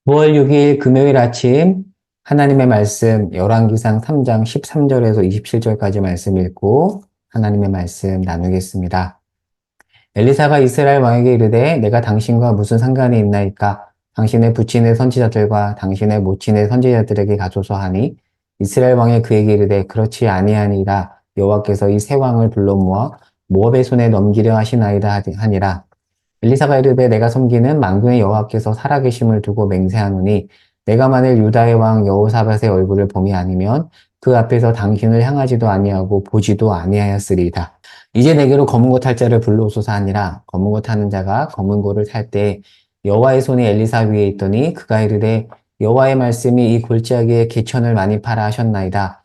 9월 6일 금요일 아침 하나님의 말씀 열왕기상 3장 13절에서 27절까지 말씀 읽고 하나님의 말씀 나누겠습니다. 엘리사가 이스라엘 왕에게 이르되 내가 당신과 무슨 상관이 있나이까? 당신의 부친의 선지자들과 당신의 모친의 선지자들에게 가소서 하니 이스라엘 왕이 그에게 이르되 그렇지 아니하니라. 여호와께서 이 세 왕을 불러 모아 모압의 손에 넘기려 하시나이다 하니라. 엘리사가 이르되 내가 섬기는 만군의 여호와께서 살아계심을 두고 맹세하노니 내가 만일 유다의 왕 여호사밧의 얼굴을 봄이 아니면 그 앞에서 당신을 향하지도 아니하고 보지도 아니하였으리이다. 이제 내게로 검은 고 탈 자를 불러오소서 하니라. 검은 고 타는 자가 검은 고를 탈 때 여호와의 손이 엘리사 위에 있더니 그가 이르되 여호와의 말씀이 이 골짜기에 개천을 많이 파라 하셨나이다.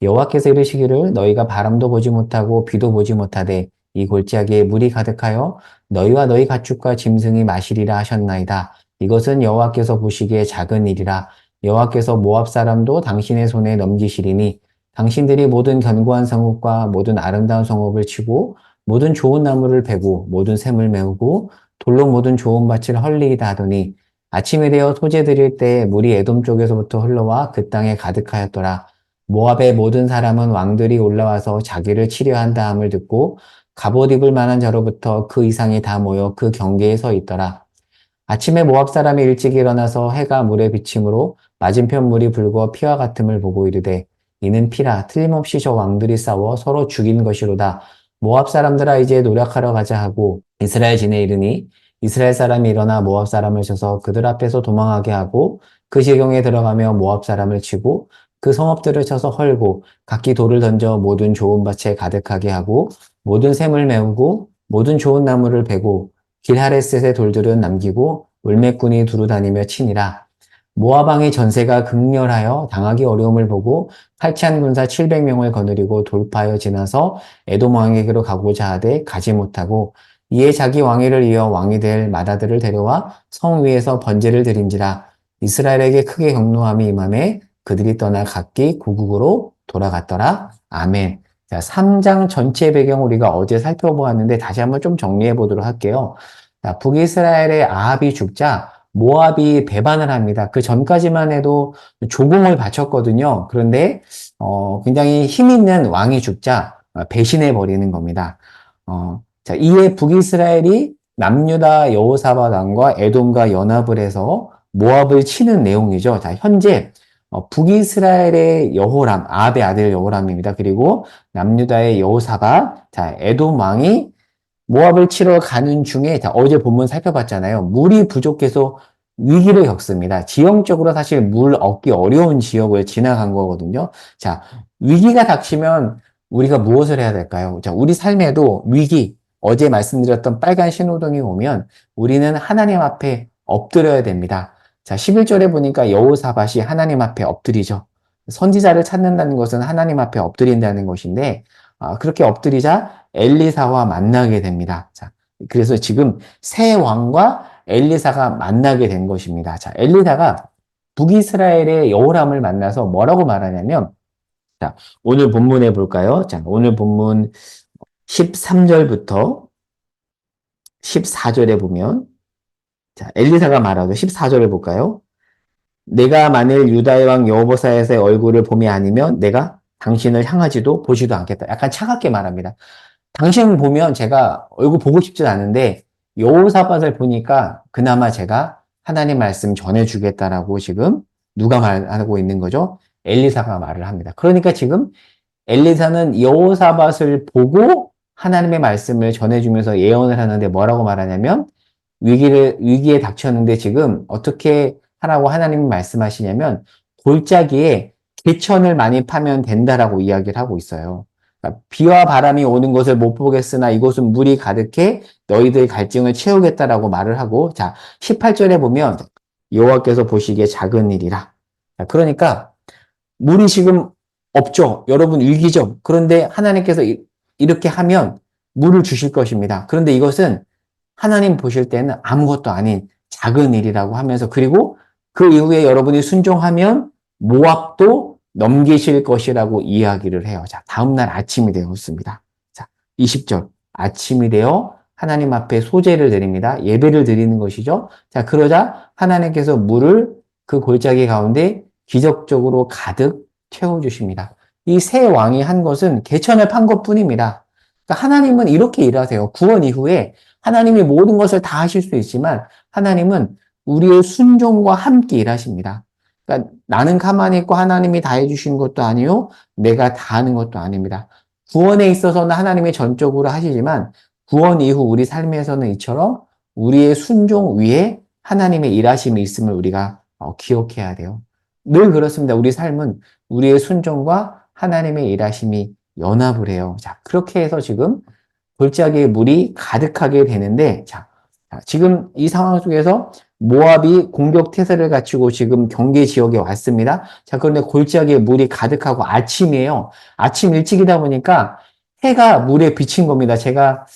여호와께서 이르시기를 너희가 바람도 보지 못하고 비도 보지 못하되 이 골짜기에 물이 가득하여 너희와 너희 가축과 짐승이 마시리라 하셨나이다. 이것은 여호와께서 보시기에 작은 일이라. 여호와께서 모압 사람도 당신의 손에 넘기시리니 당신들이 모든 견고한 성읍과 모든 아름다운 성읍을 치고 모든 좋은 나무를 베고 모든 샘을 메우고 돌로 모든 좋은 밭을 헐리이다 하더니 아침이 되어 소재 드릴 때 물이 에돔 쪽에서부터 흘러와 그 땅에 가득하였더라. 모압의 모든 사람은 왕들이 올라와서 자기를 치려 한다함을 듣고 갑옷 입을 만한 자로부터 그 이상이 다 모여 그 경계에 서 있더라. 아침에 모압 사람이 일찍 일어나서 해가 물에 비침으로 맞은편 물이 붉어 피와 같음을 보고 이르되 이는 피라 틀림없이 저 왕들이 싸워 서로 죽인 것이로다. 모압 사람들아 이제 노력하러 가자 하고 이스라엘 진에 이르니 이스라엘 사람이 일어나 모압 사람을 쳐서 그들 앞에서 도망하게 하고 그 지경에 들어가며 모압 사람을 치고 그 성읍들을 쳐서 헐고 각기 돌을 던져 모든 좋은 밭에 가득하게 하고 모든 샘을 메우고 모든 좋은 나무를 베고 길하레셋의 돌들은 남기고 울매꾼이 두루 다니며 치니라. 모압 왕의 전세가 극렬하여 당하기 어려움을 보고 탈취한 군사 700명을 거느리고 돌파하여 지나서 에돔 왕에게로 가고자 하되 가지 못하고 이에 자기 왕위를 이어 왕이 될 맏아들을 데려와 성 위에서 번제를 드린지라. 이스라엘에게 크게 경노함이 임하매 그들이 떠나 각기 고국으로 돌아갔더라. 아멘. 자, 3장 전체 배경 우리가 어제 살펴보았는데 다시 한번 좀 정리해 보도록 할게요. 자, 북이스라엘의 아합이 죽자 모압이 배반을 합니다. 그 전까지만 해도 조공을 바쳤거든요. 그런데 굉장히 힘 있는 왕이 죽자 배신해 버리는 겁니다. 자, 이에 북이스라엘이 남유다 여호사밧 왕과 에돔과 연합을 해서 모압을 치는 내용이죠. 자, 현재 북이스라엘의 여호람, 아합의 아들 여호람입니다. 그리고 남유다의 여호사밧, 자, 에돔 왕이 모압을 치러 가는 중에, 자, 어제 본문 살펴봤잖아요. 물이 부족해서 위기를 겪습니다. 지형적으로 사실 물 얻기 어려운 지역을 지나간 거거든요. 자, 위기가 닥치면 우리가 무엇을 해야 될까요? 자, 우리 삶에도 위기, 어제 말씀드렸던 빨간 신호등이 오면 우리는 하나님 앞에 엎드려야 됩니다. 자, 11절에 보니까 여호사밧이 하나님 앞에 엎드리죠. 선지자를 찾는다는 것은 하나님 앞에 엎드린다는 것인데, 그렇게 엎드리자 엘리사와 만나게 됩니다. 자, 그래서 지금 새 왕과 엘리사가 만나게 된 것입니다. 자, 엘리사가 북이스라엘의 여호람을 만나서 뭐라고 말하냐면, 자, 오늘 본문에 볼까요? 자, 오늘 본문 13절부터 14절에 보면, 자, 엘리사가 말하죠. 14절을 볼까요? 내가 만일 유다의 왕 여호보사의 얼굴을 봄이 아니면 내가 당신을 향하지도 보지도 않겠다. 약간 차갑게 말합니다. 당신을 보면 제가 얼굴 보고 싶진 않은데 여호사밧을 보니까 그나마 제가 하나님 말씀 전해주겠다라고 지금 누가 말하고 있는 거죠? 엘리사가 말을 합니다. 그러니까 지금 엘리사는 여호사밧을 보고 하나님의 말씀을 전해주면서 예언을 하는데 뭐라고 말하냐면 위기에 닥쳤는데 지금 어떻게 하라고 하나님이 말씀하시냐면 골짜기에 개천을 많이 파면 된다라고 이야기를 하고 있어요. 그러니까 비와 바람이 오는 것을 못 보겠으나 이곳은 물이 가득해 너희들 갈증을 채우겠다라고 말을 하고 자 18절에 보면 여호와께서 보시기에 작은 일이라. 자, 그러니까 물이 지금 없죠. 여러분 위기죠. 그런데 하나님께서 이렇게 하면 물을 주실 것입니다. 그런데 이것은 하나님 보실 때는 아무것도 아닌 작은 일이라고 하면서 그리고 그 이후에 여러분이 순종하면 모압도 넘기실 것이라고 이야기를 해요. 자, 다음날 아침이 되었습니다. 자, 20절. 아침이 되어 하나님 앞에 소제를 드립니다. 예배를 드리는 것이죠. 자, 그러자 하나님께서 물을 그 골짜기 가운데 기적적으로 가득 채워주십니다. 이 세 왕이 한 것은 개천을 판 것뿐입니다. 그러니까 하나님은 이렇게 일하세요. 구원 이후에 하나님이 모든 것을 다 하실 수 있지만 하나님은 우리의 순종과 함께 일하십니다. 그러니까 나는 가만히 있고 하나님이 다 해주시는 것도 아니요, 내가 다 하는 것도 아닙니다. 구원에 있어서는 하나님이 전적으로 하시지만 구원 이후 우리 삶에서는 이처럼 우리의 순종 위에 하나님의 일하심이 있음을 우리가 기억해야 돼요. 늘 그렇습니다. 우리 삶은 우리의 순종과 하나님의 일하심이 연합을 해요. 자, 그렇게 해서 지금 골짜기에 물이 가득하게 되는데, 자, 지금 이 상황 속에서 모압이 공격 태세를 갖추고 지금 경계 지역에 왔습니다. 자, 그런데 골짜기에 물이 가득하고 아침이에요. 아침 일찍이다 보니까 해가 물에 비친 겁니다. 제가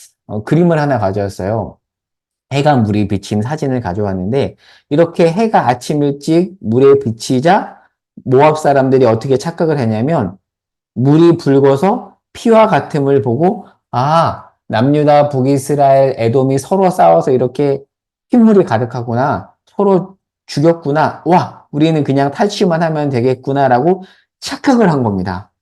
그림을 하나 가져왔어요. 해가 물이 비친 사진을 가져왔는데 이렇게 해가 아침 일찍 물에 비치자 모압 사람들이 어떻게 착각을 했냐면 물이 붉어서 피와 같음을 보고 아, 남유다, 북이스라엘, 에돔이 서로 싸워서 이렇게 흰물이 가득하구나. 서로 죽였구나. 와, 우리는 그냥 탈취만 하면 되겠구나라고 착각을 한 겁니다.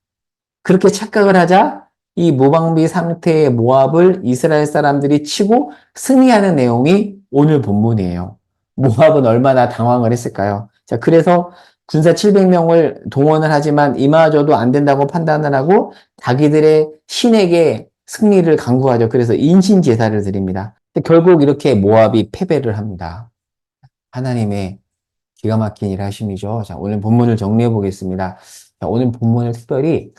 그렇게 착각을 하자 이 무방비 상태의 모압을 이스라엘 사람들이 치고 승리하는 내용이 오늘 본문이에요. 모압은 얼마나 당황을 했을까요? 자, 그래서 군사 700명을 동원을 하지만 이마저도 안 된다고 판단을 하고 자기들의 신에게 승리를 간구하죠. 그래서 인신 제사를 드립니다. 결국 이렇게 모압이 패배를 합니다. 하나님의 기가 막힌 일하심이죠. 자, 오늘 본문을 정리해 보겠습니다. 자, 오늘 본문을 특별히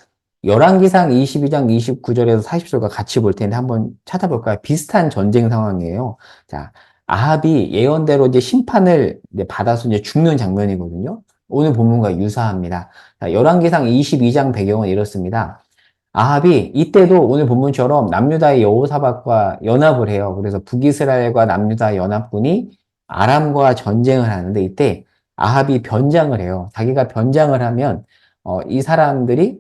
열왕기상 22장 29절에서 40절과 같이 볼 텐데 한번 찾아볼까요? 비슷한 전쟁 상황이에요. 자, 아합이 예언대로 이제 심판을 이제 받아서 이제 죽는 장면이거든요. 오늘 본문과 유사합니다. 자, 열왕기상 22장 배경은 이렇습니다. 아합이 이때도 오늘 본문처럼 남유다의 여호사밧과 연합을 해요. 그래서 북이스라엘과 남유다 연합군이 아람과 전쟁을 하는데 이때 아합이 변장을 해요. 자기가 변장을 하면 이 사람들이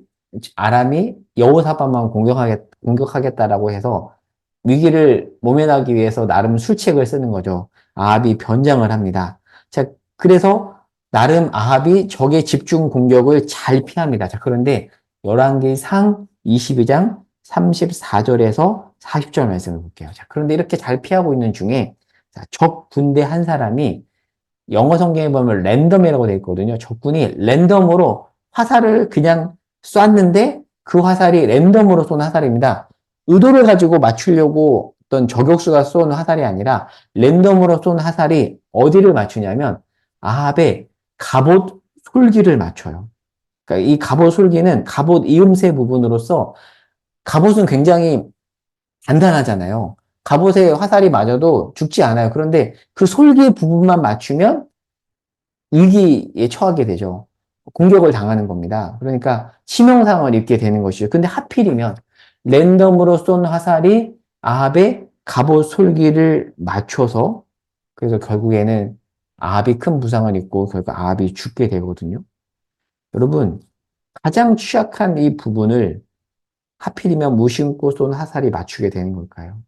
아람이 여호사밧만 공격하겠다라고 해서 위기를 모면하기 위해서 나름 술책을 쓰는 거죠. 아합이 변장을 합니다. 자, 그래서 나름 아합이 적의 집중 공격을 잘 피합니다. 자, 그런데 열왕기상 22장 34절에서 40절 말씀을 볼게요. 자, 그런데 이렇게 잘 피하고 있는 중에 적 군대 한 사람이 영어 성경에 보면 랜덤이라고 되어 있거든요. 적군이 랜덤으로 화살을 그냥 쐈는데 그 화살이 랜덤으로 쏜 화살입니다. 의도를 가지고 맞추려고 어떤 저격수가 쏜 화살이 아니라 랜덤으로 쏜 화살이 어디를 맞추냐면 아합의 갑옷 솔기를 맞춰요. 그러니까 이 갑옷 솔기는 갑옷 이음새 부분으로서 갑옷은 굉장히 단단하잖아요. 갑옷에 화살이 맞아도 죽지 않아요. 그런데 그 솔기 부분만 맞추면 위기에 처하게 되죠. 공격을 당하는 겁니다. 그러니까 치명상을 입게 되는 것이죠. 근데 하필이면 랜덤으로 쏜 화살이 아합의 갑옷 솔기를 맞춰서 그래서 결국에는 아합이 큰 부상을 입고 결국 아합이 죽게 되거든요. 여러분, 가장 취약한 이 부분을 하필이면 무심코 쏜 화살이 맞추게 되는 걸까요?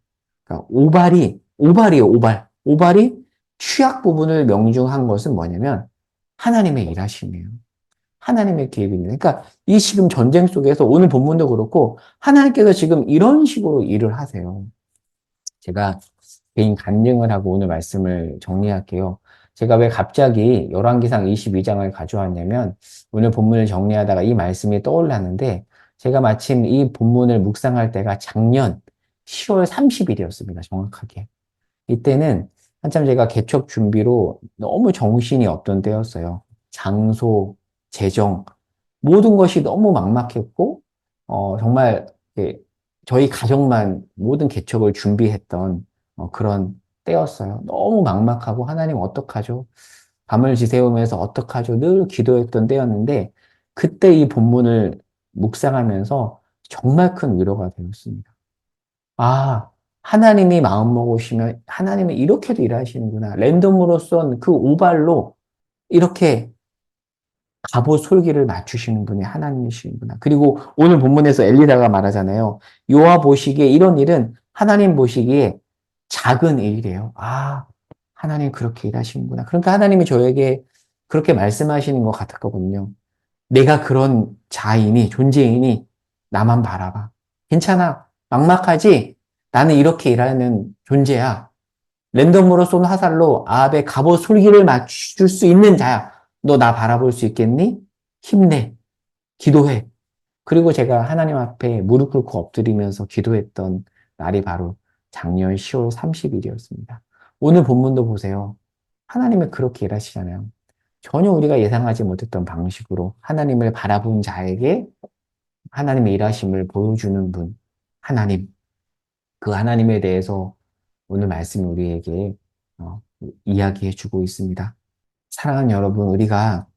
그러니까 오발이에요, 오발. 오발이 취약 부분을 명중한 것은 뭐냐면 하나님의 일하심이에요. 하나님의 계획입니다. 그러니까 이 지금 전쟁 속에서 오늘 본문도 그렇고 하나님께서 지금 이런 식으로 일을 하세요. 제가 개인 간증을 하고 오늘 말씀을 정리할게요. 제가 왜 갑자기 열왕기상 22장을 가져왔냐면 오늘 본문을 정리하다가 이 말씀이 떠올랐는데 제가 마침 이 본문을 묵상할 때가 작년 10월 30일이었습니다. 정확하게. 이때는 한참 제가 개척 준비로 너무 정신이 없던 때였어요. 장소, 재정, 모든 것이 너무 막막했고, 정말 저희 가정만 모든 개척을 준비했던 그런 때였어요. 너무 막막하고 하나님 어떡하죠? 밤을 지새우면서 어떡하죠? 늘 기도했던 때였는데 그때 이 본문을 묵상하면서 정말 큰 위로가 되었습니다. 아, 하나님이 마음먹으시면 하나님은 이렇게도 일하시는구나. 랜덤으로 쏜 그 오발로 이렇게 갑옷 솔기를 맞추시는 분이 하나님이시구나. 그리고 오늘 본문에서 엘리다가 말하잖아요. 요압 보시기에 이런 일은 하나님 보시기에 작은 일이래요. 아, 하나님 그렇게 일하시는구나. 그러니까 하나님이 저에게 그렇게 말씀하시는 것 같았거든요. 내가 그런 자이니, 존재이니, 나만 바라봐. 괜찮아. 막막하지? 나는 이렇게 일하는 존재야. 랜덤으로 쏜 화살로 아합의 갑옷 솔기를 맞출 수 있는 자야. 너 나 바라볼 수 있겠니? 힘내. 기도해. 그리고 제가 하나님 앞에 무릎 꿇고 엎드리면서 기도했던 날이 바로 작년 10월 30일이었습니다. 오늘 본문도 보세요. 하나님은 그렇게 일하시잖아요. 전혀 우리가 예상하지 못했던 방식으로 하나님을 바라본 자에게 하나님의 일하심을 보여주는 분, 하나님. 그 하나님에 대해서 오늘 말씀이 우리에게 이야기해 주고 있습니다. 사랑하는 여러분, 우리가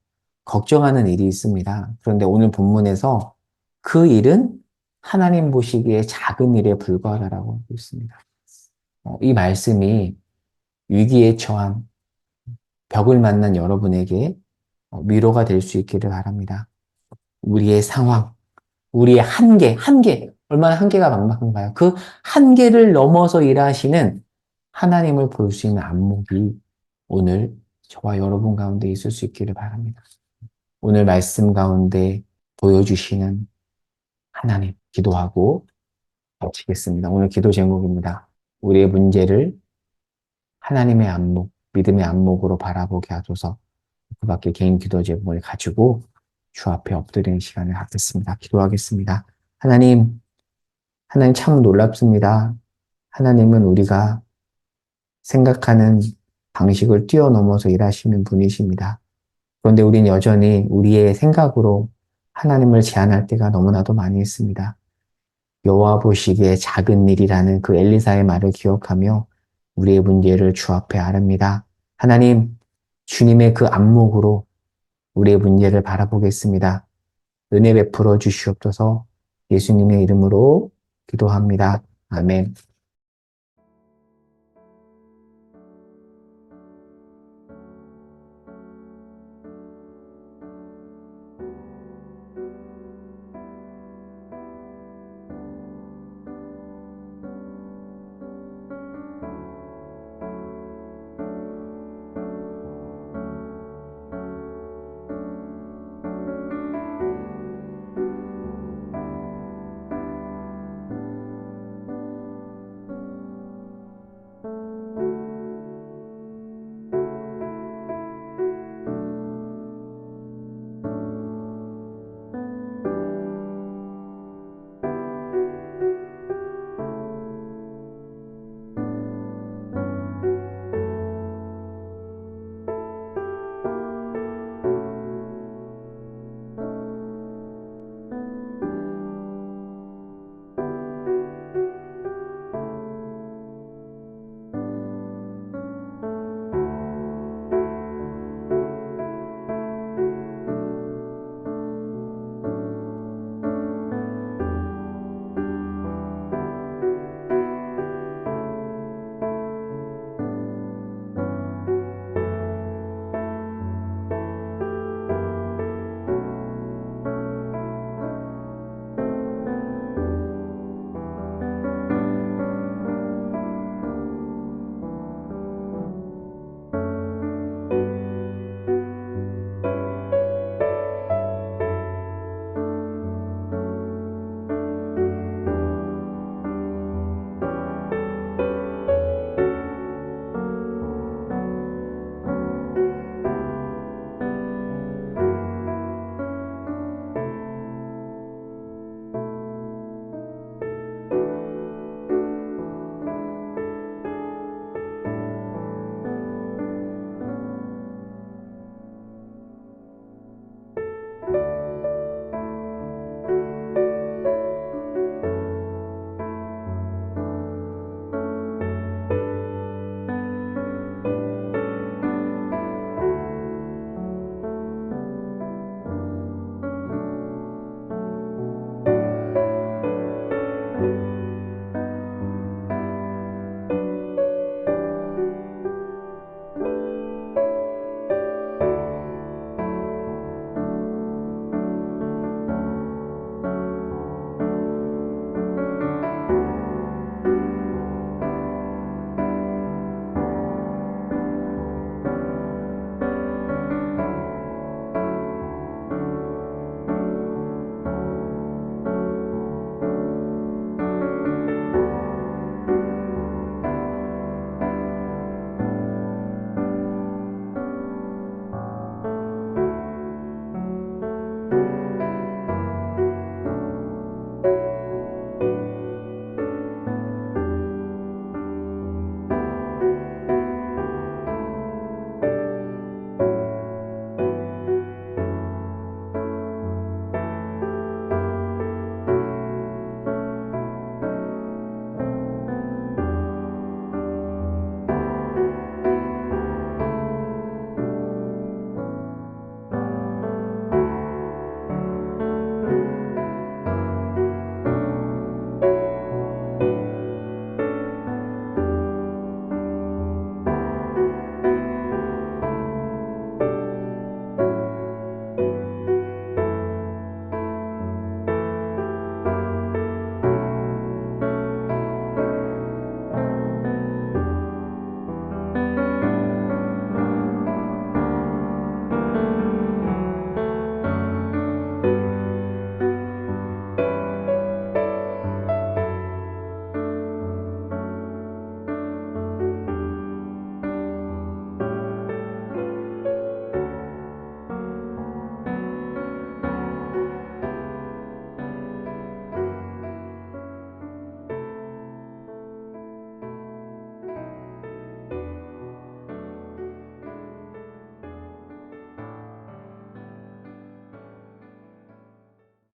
걱정하는 일이 있습니다. 그런데 오늘 본문에서 그 일은 하나님 보시기에 작은 일에 불과하다라고 하고 있습니다. 이 말씀이 위기에 처한 벽을 만난 여러분에게 위로가 될 수 있기를 바랍니다. 우리의 상황, 우리의 한계, 얼마나 한계가 막막한가요? 그 한계를 넘어서 일하시는 하나님을 볼 수 있는 안목이 오늘 저와 여러분 가운데 있을 수 있기를 바랍니다. 오늘 말씀 가운데 보여주시는 하나님 기도하고 마치겠습니다. 오늘 기도 제목입니다. 우리의 문제를 하나님의 안목, 믿음의 안목으로 바라보게 하소서. 그 밖에 개인 기도 제목을 가지고 주 앞에 엎드리는 시간을 갖겠습니다. 기도하겠습니다. 하나님 참 놀랍습니다. 하나님은 우리가 생각하는 방식을 뛰어넘어서 일하시는 분이십니다. 그런데 우린 여전히 우리의 생각으로 하나님을 제한할 때가 너무나도 많이 있습니다. 여호와 보시기에 작은 일이라는 그 엘리사의 말을 기억하며 우리의 문제를 주 앞에 아릅니다. 하나님, 주님의 그 안목으로 우리의 문제를 바라보겠습니다. 은혜 베풀어 주시옵소서. 예수님의 이름으로 기도합니다. 아멘.